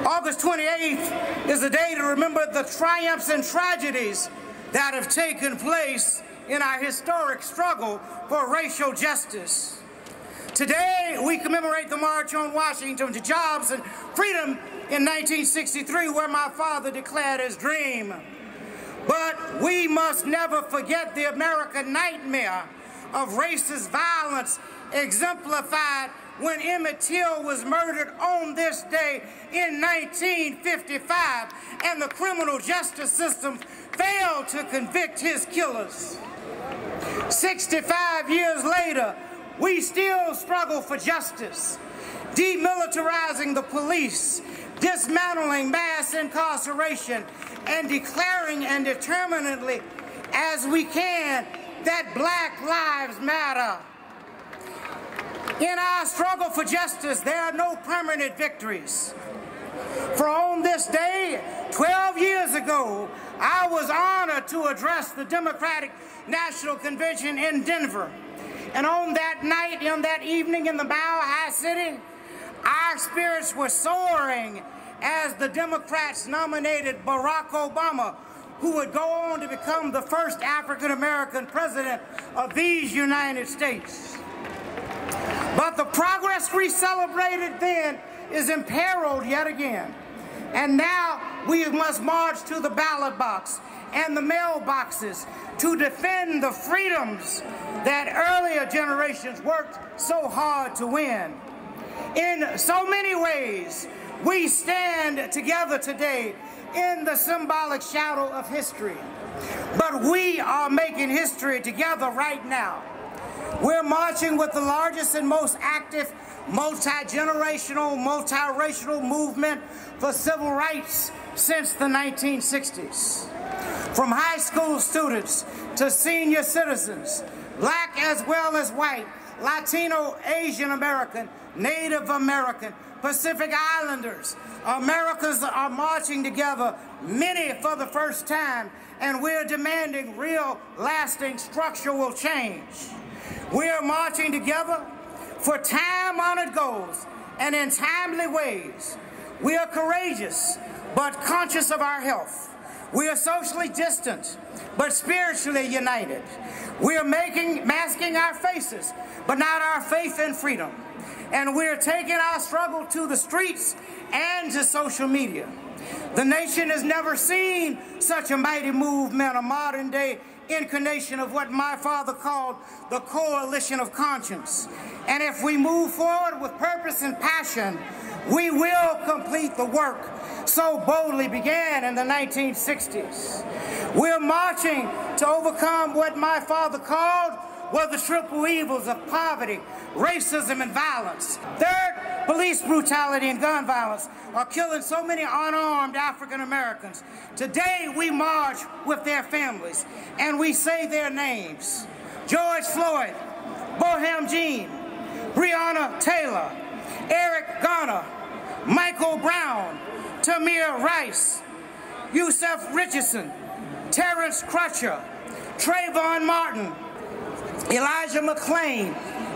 August 28th is a day to remember the triumphs and tragedies that have taken place in our historic struggle for racial justice. Today, we commemorate the March on Washington to Jobs and Freedom in 1963, where my father declared his dream. But we must never forget the American nightmare of racist violence exemplified when Emmett Till was murdered on this day in 1955, and the criminal justice system failed to convict his killers. 65 years later, we still struggle for justice, demilitarizing the police, dismantling mass incarceration, and declaring and determinedly as we can that Black Lives Matter. In our struggle for justice, there are no permanent victories. For on this day, 12 years ago, I was honored to address the Democratic National Convention in Denver. And on that night, on that evening in the Mile High City, our spirits were soaring as the Democrats nominated Barack Obama, who would go on to become the first African-American president of these United States. But the progress we celebrated then is imperiled yet again. And now we must march to the ballot box and the mailboxes to defend the freedoms that earlier generations worked so hard to win. In so many ways, we stand together today in the symbolic shadow of history. But we are making history together right now. We're marching with the largest and most active multi-generational, multiracial movement for civil rights since the 1960s. From high school students to senior citizens, Black as well as white, Latino, Asian American, Native American, Pacific Islanders, Americans are marching together, many for the first time, and we're demanding real, lasting, structural change. We are marching together for time-honored goals and in timely ways. We are courageous, but conscious of our health. We are socially distant, but spiritually united. We are masking our faces, but not our faith in freedom. And we are taking our struggle to the streets and to social media. The nation has never seen such a mighty movement, a modern-day incarnation of what my father called the coalition of conscience. And if we move forward with purpose and passion, we will complete the work so boldly began in the 1960s. We're marching to overcome what my father called were the triple evils of poverty, racism, and violence. Third, police brutality and gun violence are killing so many unarmed African Americans. Today, we march with their families, and we say their names: George Floyd, Bohem Jean, Breonna Taylor, Eric Garner, Michael Brown, Tamir Rice, Yusef Richardson, Terrence Crutcher, Trayvon Martin, Elijah McClain,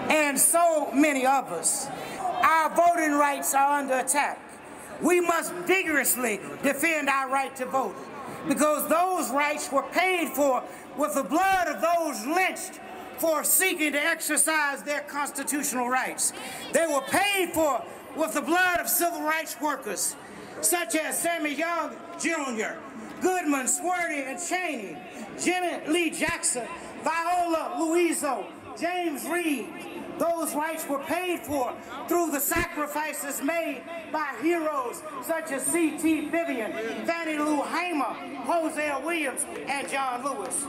and so many others. Our voting rights are under attack. We must vigorously defend our right to vote, because those rights were paid for with the blood of those lynched for seeking to exercise their constitutional rights. They were paid for with the blood of civil rights workers, such as Sammy Young Jr., Goodman, Swearty, and Cheney, Jimmy Lee Jackson, Viola Liuzzo, James Reed. Those rights were paid for through the sacrifices made by heroes such as C.T. Vivian, Fannie Lou Hamer, Hosea Williams, and John Lewis.